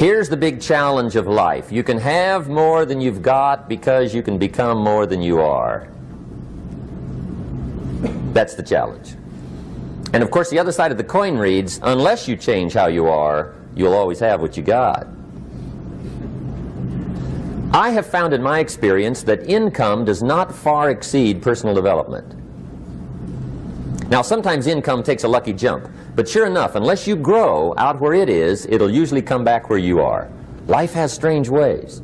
Here's the big challenge of life. You can have more than you've got because you can become more than you are. That's the challenge. And of course the other side of the coin reads, unless you change how you are, you'll always have what you got. I have found in my experience that income does not far exceed personal development. Now sometimes income takes a lucky jump, but sure enough, unless you grow out where it is, it'll usually come back where you are. Life has strange ways.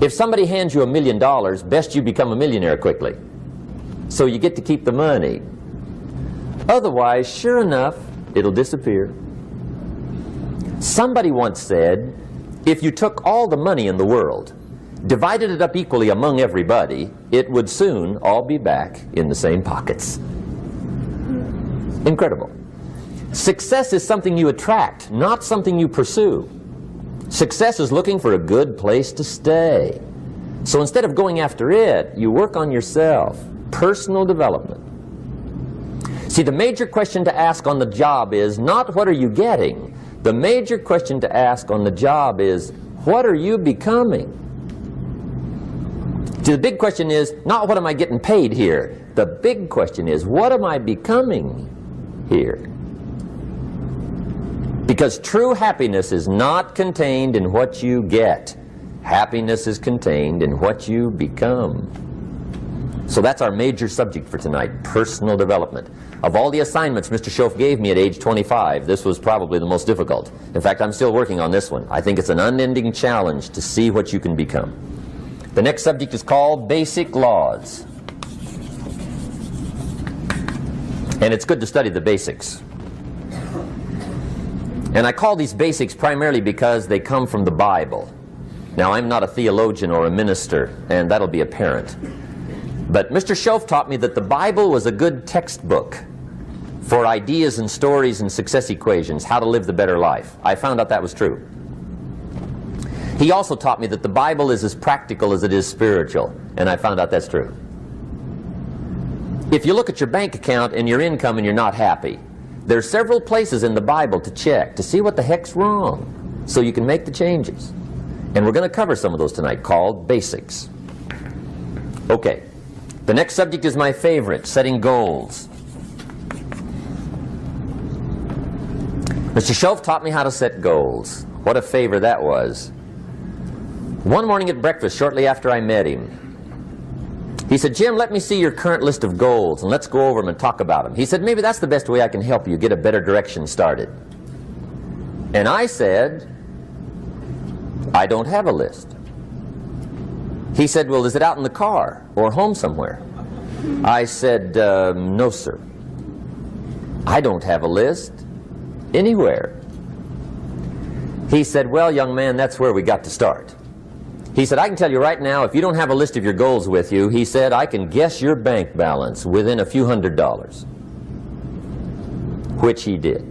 If somebody hands you $1 million, best you become a millionaire quickly, so you get to keep the money. Otherwise, sure enough, it'll disappear. Somebody once said, if you took all the money in the world, divided it up equally among everybody, it would soon all be back in the same pockets. Incredible. Success is something you attract, not something you pursue. Success is looking for a good place to stay. So instead of going after it, you work on yourself. Personal development. See, the major question to ask on the job is not what are you getting. The major question to ask on the job is what are you becoming? See, the big question is not what am I getting paid here. The big question is what am I becoming here? Because true happiness is not contained in what you get. Happiness is contained in what you become. So that's our major subject for tonight, personal development. Of all the assignments Mr. Schoaf gave me at age 25, this was probably the most difficult. In fact, I'm still working on this one. I think it's an unending challenge to see what you can become. The next subject is called Basic Laws. And it's good to study the basics. And I call these basics primarily because they come from the Bible. Now, I'm not a theologian or a minister, and that'll be apparent. But Mr. Schoaf taught me that the Bible was a good textbook for ideas and stories and success equations, how to live the better life. I found out that was true. He also taught me that the Bible is as practical as it is spiritual, and I found out that's true. If you look at your bank account and your income and you're not happy, there's several places in the Bible to check to see what the heck's wrong so you can make the changes. And we're going to cover some of those tonight, called basics. Okay. The next subject is my favorite, setting goals. Mr. Schoaf taught me how to set goals. What a favor that was. One morning at breakfast, shortly after I met him, he said, Jim, let me see your current list of goals and let's go over them and talk about them. He said, maybe that's the best way I can help you get a better direction started. And I said, I don't have a list. He said, well, is it out in the car or home somewhere? I said, no, sir. I don't have a list anywhere. He said, well, young man, that's where we got to start. He said, I can tell you right now, if you don't have a list of your goals with you, he said, I can guess your bank balance within a few $100s. Which he did.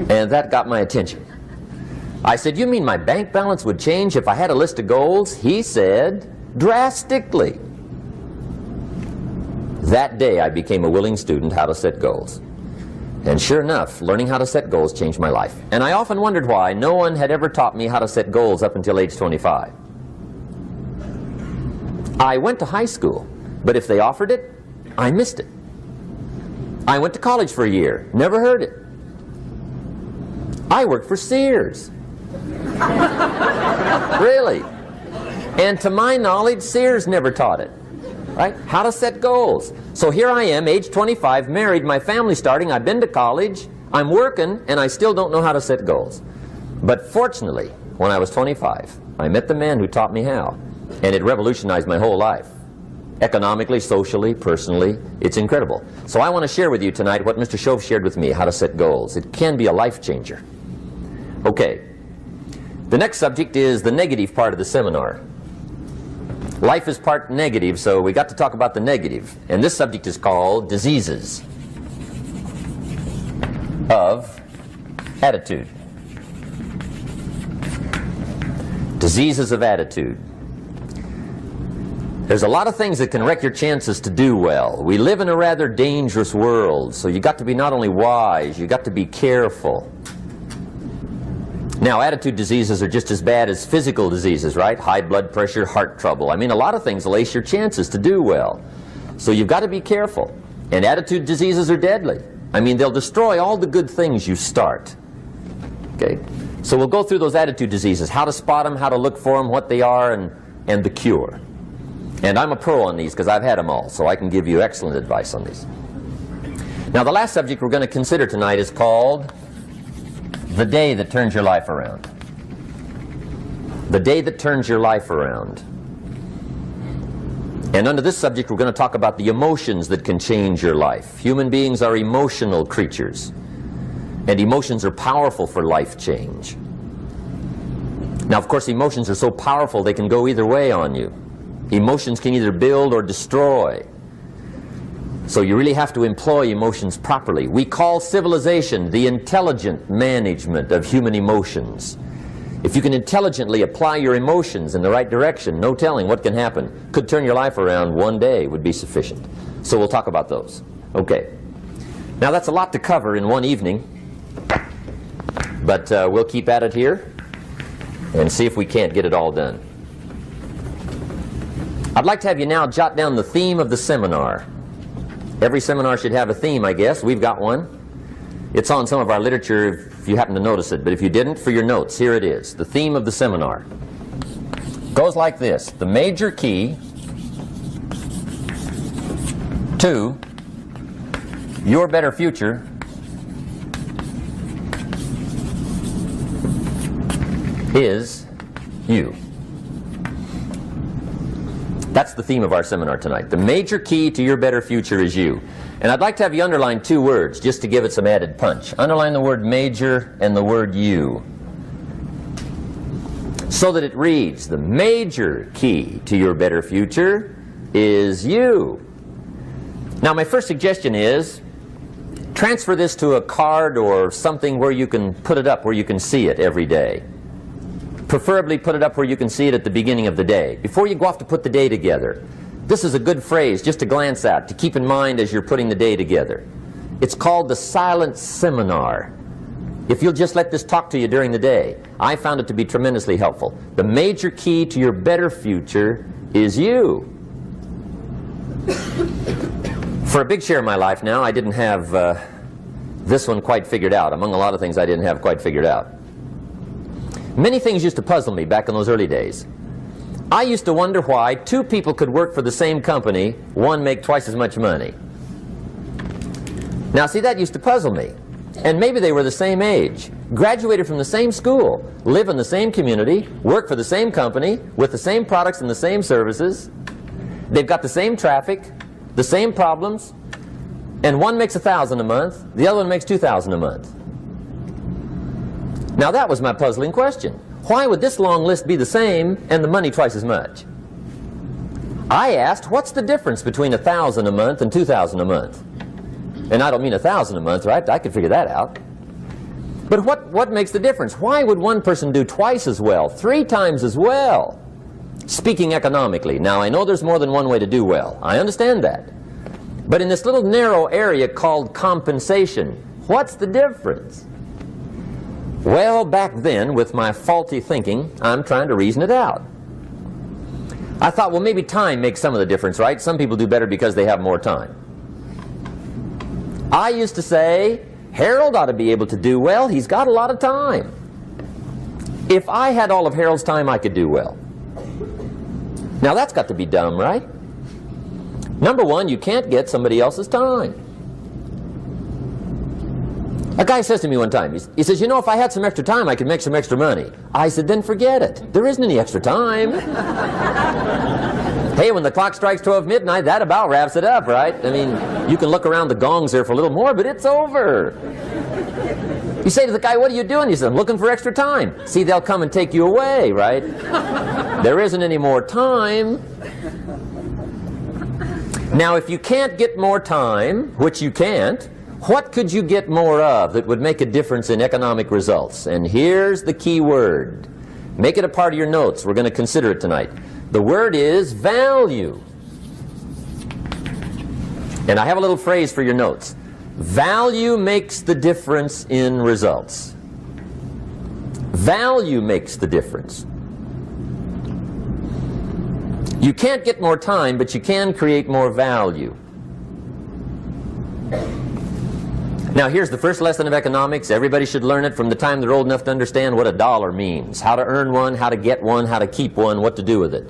And that got my attention. I said, you mean my bank balance would change if I had a list of goals? He said, drastically. That day I became a willing student how to set goals. And sure enough, learning how to set goals changed my life. And I often wondered why no one had ever taught me how to set goals up until age 25. I went to high school, but if they offered it, I missed it. I went to college for a year, never heard it. I worked for Sears. Really. And to my knowledge, Sears never taught it. Right? How to set goals. So here I am, age 25, married, my family's starting, I've been to college, I'm working, and I still don't know how to set goals. But fortunately, when I was 25, I met the man who taught me how, and it revolutionized my whole life. Economically, socially, personally, it's incredible. So I want to share with you tonight what Mr. Schoaf shared with me, how to set goals. It can be a life changer. Okay. The next subject is the negative part of the seminar. Life is part negative, so we got to talk about the negative. And this subject is called diseases of attitude. Diseases of attitude. There's a lot of things that can wreck your chances to do well. We live in a rather dangerous world, so you got to be not only wise, you got to be careful. Now, attitude diseases are just as bad as physical diseases, right? High blood pressure, heart trouble. I mean, a lot of things will ace your chances to do well. So you've got to be careful. And attitude diseases are deadly. I mean, they'll destroy all the good things you start. Okay? So we'll go through those attitude diseases, how to spot them, how to look for them, what they are, and the cure. And I'm a pro on these because I've had them all, so I can give you excellent advice on these. Now, the last subject we're going to consider tonight is called the day that turns your life around. The day that turns your life around. And under this subject, we're going to talk about the emotions that can change your life. Human beings are emotional creatures, and emotions are powerful for life change. Now, of course, emotions are so powerful they can go either way on you. Emotions can either build or destroy. So you really have to employ emotions properly. We call civilization the intelligent management of human emotions. If you can intelligently apply your emotions in the right direction, no telling what can happen. Could turn your life around one day would be sufficient. So we'll talk about those. Okay. Now that's a lot to cover in one evening, but we'll keep at it here and see if we can't get it all done. I'd like to have you now jot down the theme of the seminar. Every seminar should have a theme, I guess. We've got one. It's on some of our literature if you happen to notice it, but if you didn't, for your notes, here it is. The theme of the seminar goes like this: the major key to your better future is you. That's the theme of our seminar tonight. The major key to your better future is you. And I'd like to have you underline two words just to give it some added punch. Underline the word major and the word you, so that it reads, the major key to your better future is you. Now, my first suggestion is transfer this to a card or something where you can put it up, where you can see it every day. Preferably put it up where you can see it at the beginning of the day, before you go off to put the day together. This is a good phrase just to glance at, to keep in mind as you're putting the day together. It's called the silent seminar. If you'll just let this talk to you during the day, I found it to be tremendously helpful. The major key to your better future is you. For a big share of my life now, I didn't have this one quite figured out, among a lot of things I didn't have quite figured out. Many things used to puzzle me back in those early days. I used to wonder why two people could work for the same company, one make twice as much money. Now see, that used to puzzle me. And maybe they were the same age, graduated from the same school, live in the same community, work for the same company, with the same products and the same services. They've got the same traffic, the same problems, and one makes $1,000 a month, the other one makes $2,000 a month. Now that was my puzzling question. Why would this long list be the same and the money twice as much? I asked, what's the difference between $1,000 a month and $2,000 a month? And I don't mean $1,000 a month, right? I could figure that out. But what makes the difference? Why would one person do twice as well, 3 times as well? Speaking economically. Now I know there's more than one way to do well. I understand that. But in this little narrow area called compensation, what's the difference? Well, back then, with my faulty thinking, I'm trying to reason it out. I thought, well, maybe time makes some of the difference, right? Some people do better because they have more time. I used to say, Harold ought to be able to do well. He's got a lot of time. If I had all of Harold's time, I could do well. Now, that's got to be dumb, right? Number one, you can't get somebody else's time. A guy says to me one time, he says, you know, if I had some extra time, I could make some extra money. I said, then forget it. There isn't any extra time. Hey, when the clock strikes 12 midnight, that about wraps it up, right? I mean, you can look around the gongs there for a little more, but it's over. You say to the guy, what are you doing? He says, I'm looking for extra time. See, they'll come and take you away, right? There isn't any more time. Now, if you can't get more time, which you can't, what could you get more of that would make a difference in economic results? And here's the key word. Make it a part of your notes. We're going to consider it tonight. The word is value. And I have a little phrase for your notes. Value makes the difference in results. Value makes the difference. You can't get more time, but you can create more value. Now here's the first lesson of economics. Everybody should learn it from the time they're old enough to understand what a dollar means. How to earn one, how to get one, how to keep one, what to do with it.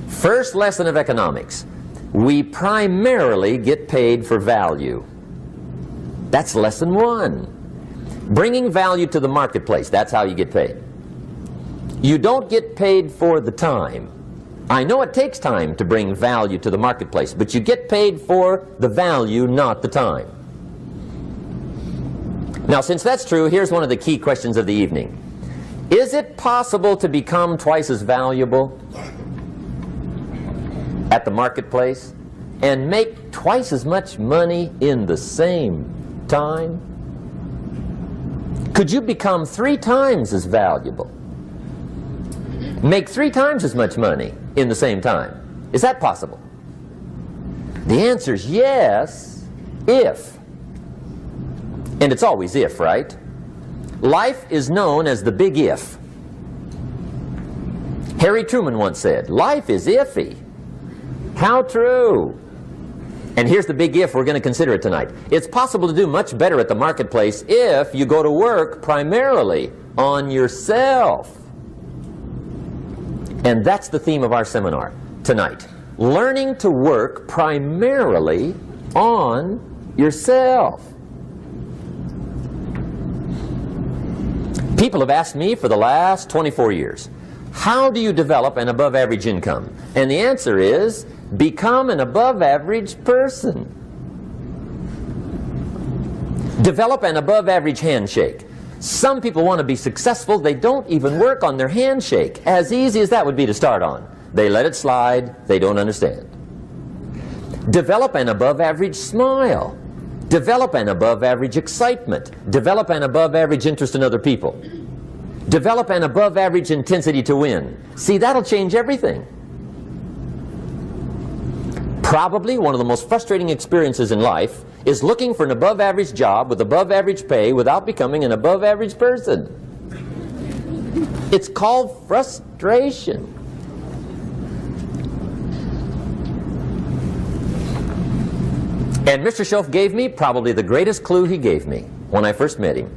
First lesson of economics. We primarily get paid for value. That's lesson one. Bringing value to the marketplace, that's how you get paid. You don't get paid for the time. I know it takes time to bring value to the marketplace, but you get paid for the value, not the time. Now, since that's true, here's one of the key questions of the evening. Is it possible to become twice as valuable at the marketplace and make twice as much money in the same time? Could you become 3 times as valuable? Make 3 times as much money in the same time? Is that possible? The answer is yes, if. And it's always if, right? Life is known as the big if. Harry Truman once said, life is iffy. How true. And here's the big if we're going to consider it tonight. It's possible to do much better at the marketplace if you go to work primarily on yourself. And that's the theme of our seminar tonight. Learning to work primarily on yourself. People have asked me for the last 24 years, how do you develop an above average income? And the answer is, become an above average person. Develop an above average handshake. Some people want to be successful, they don't even work on their handshake. As easy as that would be to start on. They let it slide, they don't understand. Develop an above average smile. Develop an above average excitement. Develop an above average interest in other people. Develop an above average intensity to win. See, that'll change everything. Probably one of the most frustrating experiences in life is looking for an above average job with above average pay without becoming an above average person. It's called frustration. And Mr. Shoaff gave me probably the greatest clue he gave me when I first met him.